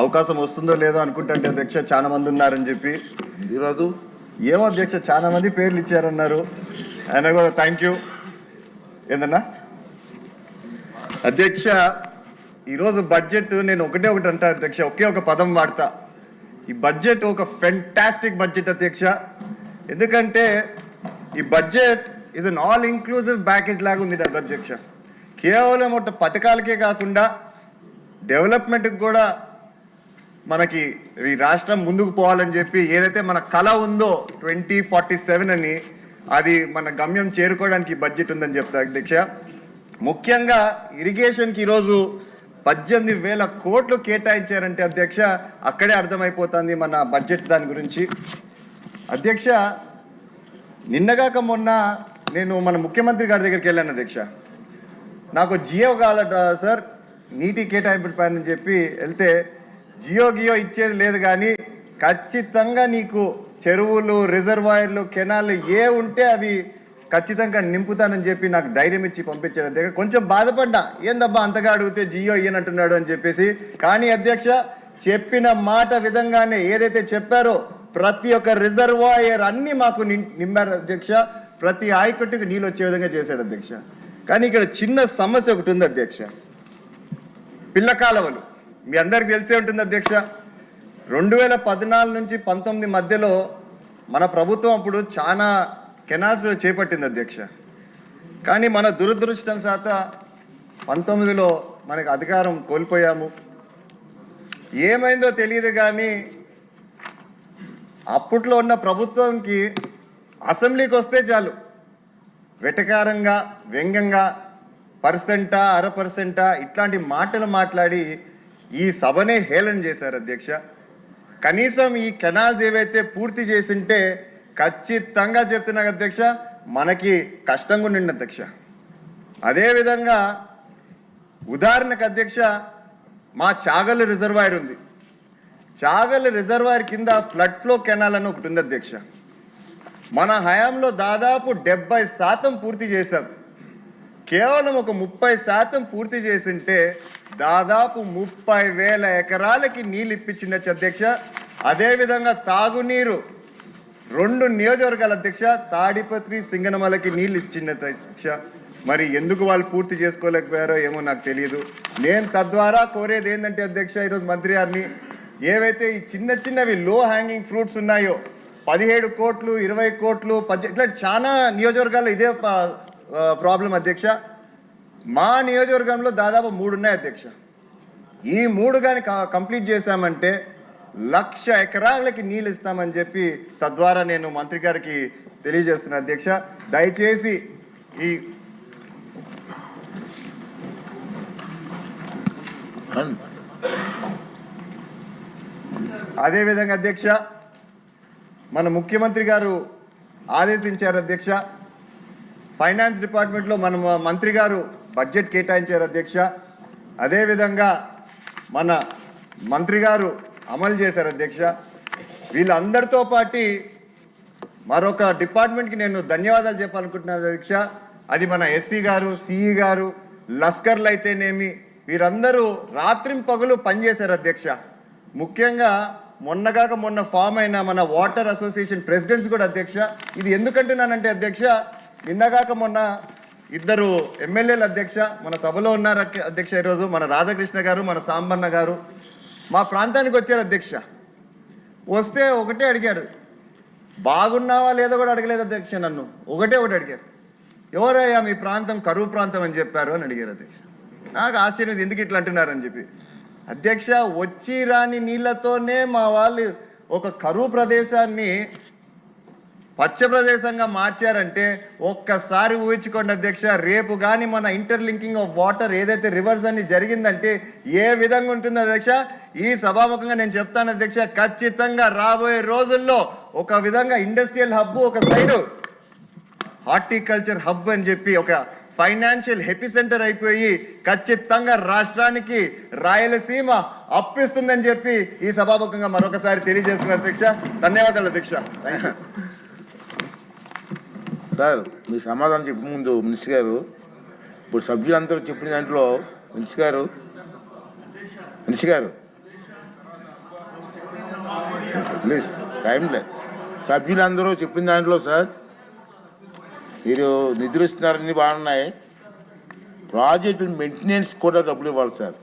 అవకాశం వస్తుందో లేదో అనుకుంటే అధ్యక్ష చాలా మంది ఉన్నారని చెప్పి రాదు ఏమో అధ్యక్ష చాలా మంది పేర్లు ఇచ్చారన్నారు. ఆయన కూడా థ్యాంక్ యూ. ఏందన్నా అధ్యక్ష, ఈరోజు బడ్జెట్ నేను ఒకటి అంటా అధ్యక్ష, ఒకే ఒక పదం వాడతా. ఈ బడ్జెట్ ఒక ఫెంటాస్టిక్ బడ్జెట్ అధ్యక్ష. ఎందుకంటే ఈ budget is an all inclusive package లాగా ఉంది అధ్యక్ష. కేవలం ఒక పథకాలకే కాకుండా డెవలప్మెంట్కి కూడా మనకి ఈ రాష్ట్రం ముందుకు పోవాలని చెప్పి ఏదైతే మన కళ ఉందో 2047 అని, అది మన గమ్యం చేరుకోవడానికి బడ్జెట్ ఉందని చెప్తా అధ్యక్ష. ముఖ్యంగా ఇరిగేషన్కి ఈరోజు 18,000 కోట్లు కేటాయించారంటే అధ్యక్ష, అక్కడే అర్థమైపోతుంది మన బడ్జెట్ దాని గురించి. అధ్యక్ష, నిన్నగాక మొన్న నేను మన ముఖ్యమంత్రి గారి దగ్గరికి వెళ్ళాను అధ్యక్ష. నాకు జియో కావాలట సార్, నీటి కేటాయింపు పైన చెప్పి వెళ్తే జియో ఇచ్చేది లేదు, కానీ ఖచ్చితంగా నీకు చెరువులు, రిజర్వాయర్లు, కెనాలు ఏ ఉంటే అవి ఖచ్చితంగా నింపుతానని చెప్పి నాకు ధైర్యం ఇచ్చి పంపించాడు అధ్యక్ష. కొంచెం బాధపడ్డా, ఏందబ్బా అంతగా అడిగితే జియో ఇయ్యనంటున్నాడు అని చెప్పేసి. కానీ అధ్యక్ష, చెప్పిన మాట విధంగానే ఏదైతే చెప్పారో ప్రతి ఒక్క రిజర్వాయర్ అన్ని మాకు నింపారు అధ్యక్ష. ప్రతి ఆయకట్టుకు నీళ్ళు వచ్చే విధంగా చేశాడు అధ్యక్ష. కానీ ఇక్కడ చిన్న సమస్య ఒకటి ఉంది అధ్యక్ష, పిల్ల కాలువలు. మీ అందరికి తెలిసే ఉంటుంది అధ్యక్ష, 2014 నుంచి 19 మధ్యలో మన ప్రభుత్వం అప్పుడు చాలా కెనాల్స్ చేపట్టింది అధ్యక్ష. కానీ మన దురదృష్టం శాత 19లో మనకు అధికారం కోల్పోయాము. ఏమైందో తెలియదు, కానీ అప్పట్లో ఉన్న ప్రభుత్వంకి అసెంబ్లీకి వస్తే చాలు వెటకారంగా, వ్యంగ్యంగా, పర్సెంటా 0.5% ఇట్లాంటి మాటలు మాట్లాడి ఈ సభనే హేళన చేశారు అధ్యక్ష. కనీసం ఈ కెనాల్స్ ఏవైతే పూర్తి చేసింటే ఖచ్చితంగా చెప్తున్నా అధ్యక్ష, మనకి కష్టంగా ఉండింది అధ్యక్ష. అదేవిధంగా ఉదాహరణకు అధ్యక్ష, మా చాగల్లు రిజర్వాయర్ ఉంది. చాగల్లు రిజర్వాయర్ కింద ఫ్లడ్ ఫ్లో కెనాల్ అని ఒకటి ఉంది అధ్యక్ష. మన హయాంలో దాదాపు 70% పూర్తి చేశాం. కేవలం ఒక 30% పూర్తి చేసింటే దాదాపు 30,000 ఎకరాలకి నీళ్ళు ఇప్పించిండొచ్చు అధ్యక్ష. అదేవిధంగా తాగునీరు 2 నియోజకవర్గాల అధ్యక్ష, తాడిపత్రి, సింగనమలకి నీళ్ళు ఇచ్చింది అధ్యక్ష. మరి ఎందుకు వాళ్ళు పూర్తి చేసుకోలేకపోయారో ఏమో నాకు తెలియదు. నేను తద్వారా కోరేది ఏంటంటే అధ్యక్ష, ఈరోజు మంత్రి గారిని, ఏవైతే ఈ చిన్నవి లో హ్యాంగింగ్ ఫ్రూట్స్ ఉన్నాయో 17 కోట్లు, 20 కోట్లు, 10 ఇట్లా చాలా నియోజకవర్గాల్లో ఇదే ప్రాబ్లం అధ్యక్ష. మా నియోజకవర్గంలో దాదాపు 3 ఉన్నాయి అధ్యక్ష. ఈ 3 కానీ కంప్లీట్ చేశామంటే 1,00,000 ఎకరాలకి నీళ్ళు ఇస్తామని చెప్పి తద్వారా నేను మంత్రి గారికి తెలియజేస్తున్నా అధ్యక్ష. దయచేసి ఈ అదేవిధంగా అధ్యక్ష, మన ముఖ్యమంత్రి గారు ఆదేశించారు అధ్యక్ష, ఫైనాన్స్ డిపార్ట్మెంట్లో మన మంత్రి గారు బడ్జెట్ కేటాయించారు అధ్యక్ష. అదేవిధంగా మన మంత్రి గారు అమలు చేశారు అధ్యక్ష. వీళ్ళందరితో పాటు మరొక డిపార్ట్మెంట్కి నేను ధన్యవాదాలు చెప్పాలనుకుంటున్నాను అధ్యక్ష. అది మన ఎస్సీ గారు, సిఈ గారు, లస్కర్లు అయితేనేమి, వీరందరూ రాత్రింపగలు పనిచేశారు అధ్యక్ష. ముఖ్యంగా మొన్న ఫామ్ అయిన మన వాటర్ అసోసియేషన్ ప్రెసిడెంట్స్ కూడా అధ్యక్ష. ఇది ఎందుకంటున్నానంటే అధ్యక్ష, నిన్నగాక మొన్న 2 ఎమ్మెల్యేలు అధ్యక్ష మన సభలో ఉన్నారు అధ్యక్ష. ఈరోజు మన రాధాకృష్ణ గారు, మన సాంబన్న గారు మా ప్రాంతానికి వచ్చారు అధ్యక్ష. వస్తే ఒకటే అడిగారు, బాగున్నావా లేదో కూడా అడగలేదు అధ్యక్ష. నన్ను ఒకటే అడిగారు, ఎవరయ్యా మీ ప్రాంతం కరువు ప్రాంతం అని చెప్పారు అని అడిగారు అధ్యక్ష. నాకు ఆశ్చర్యం, ఎందుకు ఇట్లా అంటున్నారని చెప్పి. అధ్యక్ష, వచ్చి రాని నీళ్లతోనే మా వాళ్ళు ఒక కరువు ప్రదేశాన్ని పచ్చ ప్రదేశంగా మార్చారంటే ఒక్కసారి ఊహించుకోండి అధ్యక్ష. రేపు కానీ మన ఇంటర్లింకింగ్ ఆఫ్ వాటర్ ఏదైతే రివర్స్ అన్ని జరిగిందంటే ఏ విధంగా ఉంటుంది అధ్యక్ష. ఈ సభాముఖంగా నేను చెప్తాను అధ్యక్ష, ఖచ్చితంగా రాబోయే రోజుల్లో ఒక విధంగా ఇండస్ట్రియల్ హబ్, ఒక సైడు హార్టికల్చర్ హబ్ అని చెప్పి ఒక ఫైనాన్షియల్ హెపీ సెంటర్ అయిపోయి ఖచ్చితంగా రాష్ట్రానికి రాయలసీమ అప్పిస్తుందని చెప్పి ఈ సభాముఖంగా మరొకసారి తెలియజేస్తున్న అధ్యక్ష. ధన్యవాదాలు అధ్యక్ష. సార్, మీ సమాధానం చెప్పే ముందు మినిస్టర్ గారు, ఇప్పుడు సభ్యులందరూ చెప్పిన దాంట్లో మినిస్టర్ గారు ప్లీజ్ టైం లేదు. సభ్యులందరూ చెప్పిన దాంట్లో సార్ మీరు నిధులు ఇస్తున్నారని బాగున్నాయి. ప్రాజెక్టు మెయింటెనెన్స్ కూడా డబ్బులు ఇవ్వాలి సార్,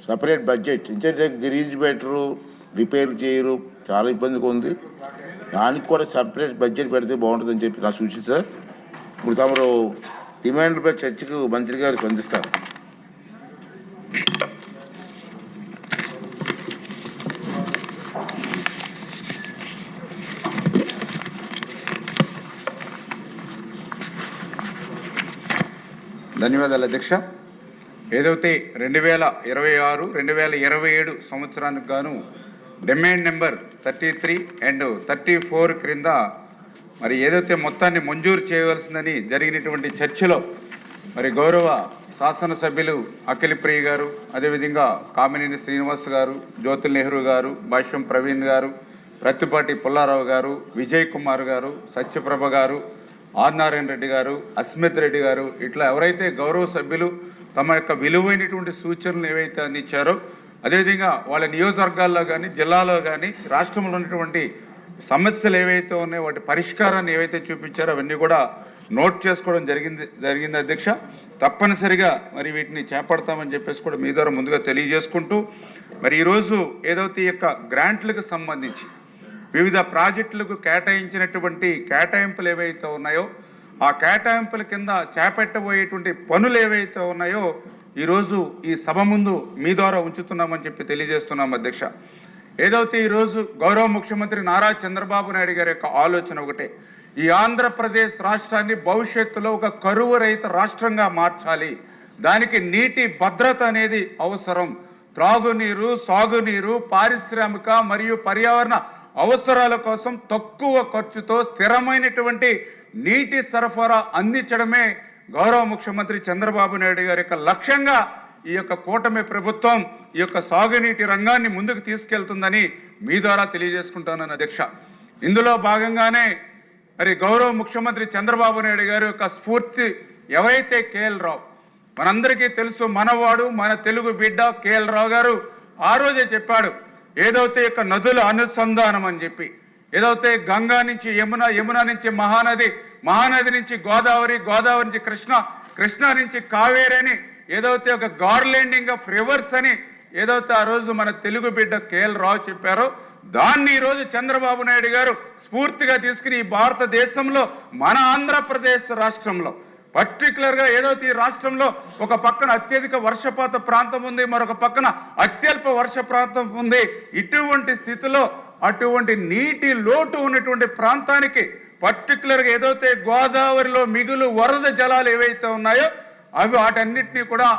సపరేట్ బడ్జెట్. ఇంకంటే గ్రీజ్ బెటరు, రిపేర్ చేయరు, చాలా ఇబ్బందిగా ఉంది. దానికి కూడా సపరేట్ బడ్జెట్ పెడితే బాగుంటుందని చెప్పి నా సూచన సార్. ఇప్పుడు తమరు డిమాండ్లపై చర్చకు మంత్రి గారు స్పందిస్తారు. ధన్యవాదాలు అధ్యక్ష. ఏదైతే 2026, 2027 సంవత్సరానికి గాను డిమాండ్ నెంబర్ 33 అండ్ 34 క్రింద మరి ఏదైతే మొత్తాన్ని మంజూరు చేయవలసిందని జరిగినటువంటి చర్చలో మరి గౌరవ శాసనసభ్యులు అఖిలప్రియ గారు, అదేవిధంగా కామినేని శ్రీనివాస్ గారు, జ్యోతుల్ నెహ్రూ గారు, భాష్యం ప్రవీణ్ గారు, ప్రత్తిపాటి పుల్లారావు గారు, విజయ్ కుమార్ గారు, సత్యప్రభ గారు, ఆర్ నారాయణ రెడ్డి గారు, అస్మిత్ రెడ్డి గారు, ఇట్లా ఎవరైతే గౌరవ సభ్యులు తమ యొక్క విలువైనటువంటి సూచనలు ఏవైతే అందించారో, అదేవిధంగా వాళ్ళ నియోజకవర్గాల్లో కానీ జిల్లాలో కానీ రాష్ట్రంలో ఉన్నటువంటి సమస్యలు ఏవైతే ఉన్నాయో వాటి పరిష్కారాన్ని ఏవైతే చూపించారో అవన్నీ కూడా నోట్ చేసుకోవడం జరిగింది అధ్యక్ష. తప్పనిసరిగా మరి వీటిని చేపడతామని చెప్పేసి కూడా మీ ద్వారా ముందుగా తెలియజేసుకుంటూ, మరి ఈరోజు ఏదైతే ఈ యొక్క గ్రాంట్లకు సంబంధించి వివిధ ప్రాజెక్టులకు కేటాయించినటువంటి కేటాయింపులు ఏవైతే ఉన్నాయో ఆ కేటాయింపుల కింద చేపట్టబోయేటువంటి పనులు ఏవైతే ఉన్నాయో ఈరోజు ఈ సభ ముందు మీ ద్వారా ఉంచుతున్నామని చెప్పి తెలియజేస్తున్నాం అధ్యక్ష. ఏదైతే ఈరోజు గౌరవ ముఖ్యమంత్రి నారా చంద్రబాబు నాయుడు గారి యొక్క ఆలోచన ఒకటే, ఈ ఆంధ్రప్రదేశ్ రాష్ట్రాన్ని భవిష్యత్తులో ఒక కరువు రహిత రాష్ట్రంగా మార్చాలి. దానికి నీటి భద్రత అనేది అవసరం. త్రాగునీరు, సాగునీరు, పారిశ్రామిక మరియు పర్యావరణ అవసరాల కోసం తక్కువ ఖర్చుతో స్థిరమైనటువంటి నీటి సరఫరా అందించడమే గౌరవ ముఖ్యమంత్రి చంద్రబాబు నాయుడు గారి యొక్క లక్ష్యంగా ఈ యొక్క కూటమి ప్రభుత్వం ఈ యొక్క సాగునీటి రంగాన్ని ముందుకు తీసుకెళ్తుందని మీ ద్వారా తెలియజేసుకుంటానని అధ్యక్ష. ఇందులో భాగంగానే మరి గౌరవ ముఖ్యమంత్రి చంద్రబాబు నాయుడు గారి యొక్క స్ఫూర్తి ఎవరైతే కేఎల్ రావు, మనందరికీ తెలుసు, మనవాడు, మన తెలుగు బిడ్డ కేఎల్ రావు గారు ఆ రోజే చెప్పాడు, ఏదైతే యొక్క నదుల అనుసంధానం అని చెప్పి, ఏదైతే గంగా నుంచి యమున, యమున నుంచి మహానది, మహానది నుంచి గోదావరి, గోదావరి నుంచి కృష్ణ, కృష్ణ నుంచి కావేరి అని ఏదైతే ఒక గార్లెండింగ్ ఆఫ్ రివర్స్ అని ఏదైతే ఆ రోజు మన తెలుగు బిడ్డ కేఎల్ రావు చెప్పారో దాన్ని ఈరోజు చంద్రబాబు నాయుడు గారు స్ఫూర్తిగా తీసుకుని ఈ భారతదేశంలో మన ఆంధ్రప్రదేశ్ రాష్ట్రంలో పర్టికులర్గా ఏదైతే ఈ రాష్ట్రంలో ఒక పక్కన అత్యధిక వర్షపాత ప్రాంతం ఉంది, మరొక పక్కన అత్యల్ప వర్ష ప్రాంతం ఉంది. ఇటువంటి స్థితిలో అటువంటి నీటి లోటు ఉన్నటువంటి ప్రాంతానికి పర్టికులర్గా ఏదైతే గోదావరిలో మిగులు వరద జలాలు ఏవైతే ఉన్నాయో అవి వాటన్నిటినీ కూడా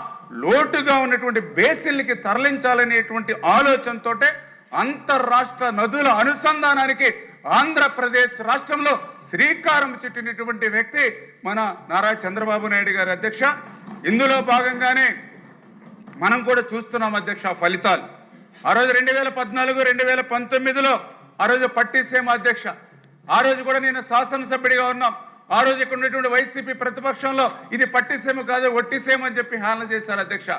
లోటుగా ఉన్నటువంటి బేసిన్లకి తరలించాలనేటువంటి ఆలోచనతో అంతర్రాష్ట్ర నదుల అనుసంధానానికి ఆంధ్రప్రదేశ్ రాష్ట్రంలో శ్రీకారం చుట్టినటువంటి వ్యక్తి మన నారా చంద్రబాబు నాయుడు గారి అధ్యక్ష. ఇందులో భాగంగానే మనం కూడా చూస్తున్నాం అధ్యక్ష ఫలితాలు. ఆ రోజు 2014, 2019లో ఆ రోజు పట్టిసీమ అధ్యక్ష, ఆ రోజు కూడా నేను శాసనసభ్యుడిగా ఉన్నాం. ఆ రోజు ఇక్కడ ఉన్నటువంటి వైసీపీ ప్రతిపక్షంలో ఇది పట్టిసీమ కాదు ఒట్టిసీమ అని చెప్పి హేళన చేశారు అధ్యక్ష.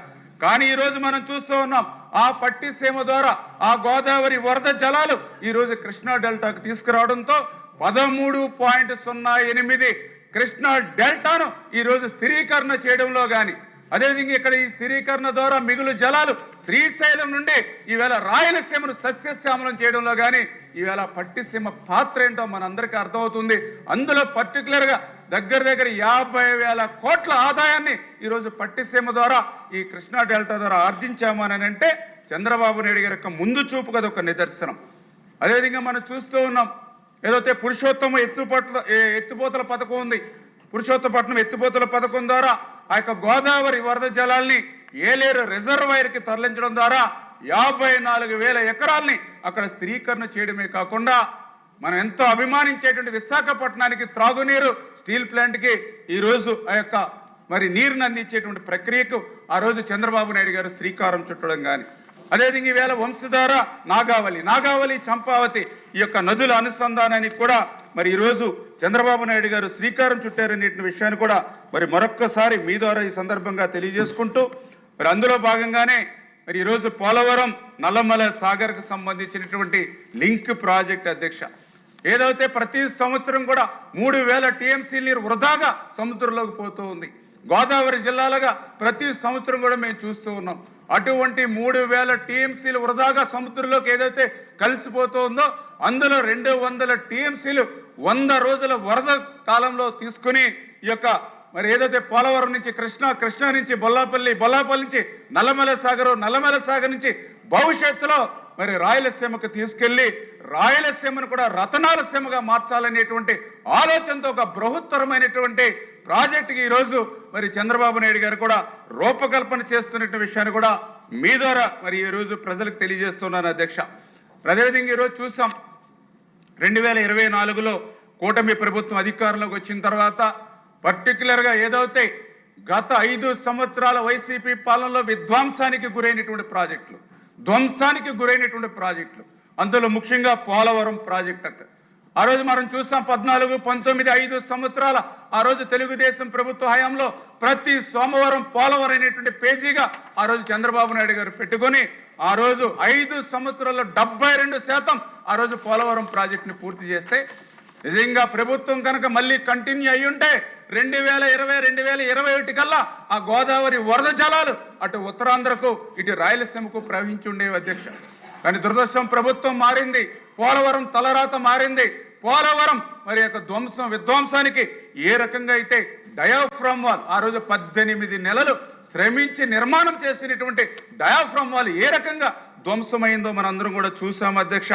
కానీ ఈ రోజు మనం చూస్తూ ఉన్నాం ఆ పట్టిసీమ ద్వారా ఆ గోదావరి వరద జలాలు ఈ రోజు కృష్ణా డెల్టాకు తీసుకురావడంతో 13.08 కృష్ణా డెల్టాను ఈ రోజు స్థిరీకరణ చేయడంలో కానీ, అదేవిధంగా ఇక్కడ ఈ స్థిరీకరణ ద్వారా మిగులు జలాలు శ్రీశైలం నుండి ఈవేళ రాయలసీమను సస్యశ్యామలం చేయడంలో కానీ ఈవేళ పట్టిసీమ పాత్ర ఏంటో మనందరికీ అర్థమవుతుంది. అందులో పర్టికులర్గా దగ్గర 50,000 కోట్ల ఆదాయాన్ని ఈరోజు పట్టిసీమ ద్వారా ఈ కృష్ణా డెల్టా ద్వారా ఆర్జించామని అంటే చంద్రబాబు నాయుడు గారి యొక్క ముందు చూపు కదా ఒక నిదర్శనం. అదేవిధంగా మనం చూస్తూ ఉన్నాం ఏదైతే పురుషోత్తమ ఎత్తిపోతల పథకం ఉంది, పురుషోత్తపట్నం ఎత్తిపోతల పథకం ద్వారా ఆ యొక్క గోదావరి వరద జలాల్ని ఏలేరు రిజర్వాయర్కి తరలించడం ద్వారా 54,000 ఎకరాల్ని అక్కడ స్థిరీకరణ చేయడమే కాకుండా మనం ఎంతో అభిమానించేటువంటి విశాఖపట్నానికి త్రాగునీరు స్టీల్ ప్లాంట్కి ఈరోజు ఆ యొక్క మరి నీరుని అందించేటువంటి ప్రక్రియకు ఆ రోజు చంద్రబాబు నాయుడు గారు శ్రీకారం చుట్టడం కానీ, అదేవిధంగా ఈవేళ వంశధార నాగావళి చంపావతి ఈ యొక్క నదుల అనుసంధానానికి కూడా మరి ఈరోజు చంద్రబాబు నాయుడు గారు శ్రీకారం చుట్టారనే విషయాన్ని కూడా మరి మరొక్కసారి మీ ద్వారా ఈ సందర్భంగా తెలియజేసుకుంటూ, మరి అందులో భాగంగానే మరి ఈరోజు పోలవరం నల్లమల సాగర్కు సంబంధించినటువంటి లింక్ ప్రాజెక్ట్ అధ్యక్ష, ఏదైతే ప్రతి సంవత్సరం కూడా 3000 టీఎంసీ నీరు వృధాగా సముద్రంలోకి పోతూ ఉంది. గోదావరి జిల్లాలుగా ప్రతి సంవత్సరం కూడా మేము చూస్తూ ఉన్నాం. అటువంటి 3000 టీఎంసీలు వృధాగా సముద్రంలోకి ఏదైతే కలిసిపోతూ ఉందో అందులో 200 టీఎంసీలు 100 రోజుల వరద కాలంలో తీసుకుని ఈ యొక్క మరి ఏదైతే పోలవరం నుంచి కృష్ణా నుంచి బొల్లాపల్లి నుంచి నల్లమల సాగర్ నుంచి భవిష్యత్తులో మరి రాయలసీమకు తీసుకెళ్లి రాయలసీమను కూడా రతనాల సీమగా మార్చాలనేటువంటి ఆలోచనతో ఒక బృహత్తరమైనటువంటి ప్రాజెక్టుకి ఈరోజు మరి చంద్రబాబు నాయుడు గారు కూడా రూపకల్పన చేస్తున్న విషయాన్ని కూడా మీ ద్వారా మరి ఈరోజు ప్రజలకు తెలియజేస్తున్నాను అధ్యక్ష. అదేవిధంగా ఈరోజు చూసాం 2024లో కూటమి ప్రభుత్వం అధికారంలోకి వచ్చిన తర్వాత పర్టికులర్గా ఏదైతే గత 5 సంవత్సరాల వైసీపీ పాలనలో విధ్వంసానికి గురైనటువంటి ప్రాజెక్టులు, ధ్వంసానికి గురైనటువంటి ప్రాజెక్టులు, అందులో ముఖ్యంగా పోలవరం ప్రాజెక్ట్ అక్కడ ఆ రోజు మనం చూసాం 14, 19, 5 సంవత్సరాల ఆ రోజు తెలుగుదేశం ప్రభుత్వ హయాంలో ప్రతి సోమవారం పోలవరం అనేటువంటి పేజీగా ఆ రోజు చంద్రబాబు నాయుడు గారు పెట్టుకొని ఆ రోజు 5 సంవత్సరాల్లో 72% ఆ రోజు పోలవరం ప్రాజెక్టుని పూర్తి చేస్తే నిజంగా ప్రభుత్వం కనుక మళ్ళీ కంటిన్యూ అయ్యి ఉంటే 2020-2021 కల్లా ఆ గోదావరి వరద జలాలు అటు ఉత్తరాంధ్రకు ఇటు రాయలసీమకు ప్రవహించి ఉండేవి అధ్యక్ష. కానీ దురదృష్టం ప్రభుత్వం మారింది, పోలవరం తలరాత మారింది. పోలవరం మరి యొక్క విధ్వంసానికి ఏ రకంగా అయితే డయాఫ్రమ్ వాల్ ఆ రోజు 18 నెలలు శ్రమించి నిర్మాణం చేసినటువంటి డయాఫ్రమ్ వాల్ ఏ రకంగా ధ్వంసమైందో మనందరం కూడా చూసాం అధ్యక్ష.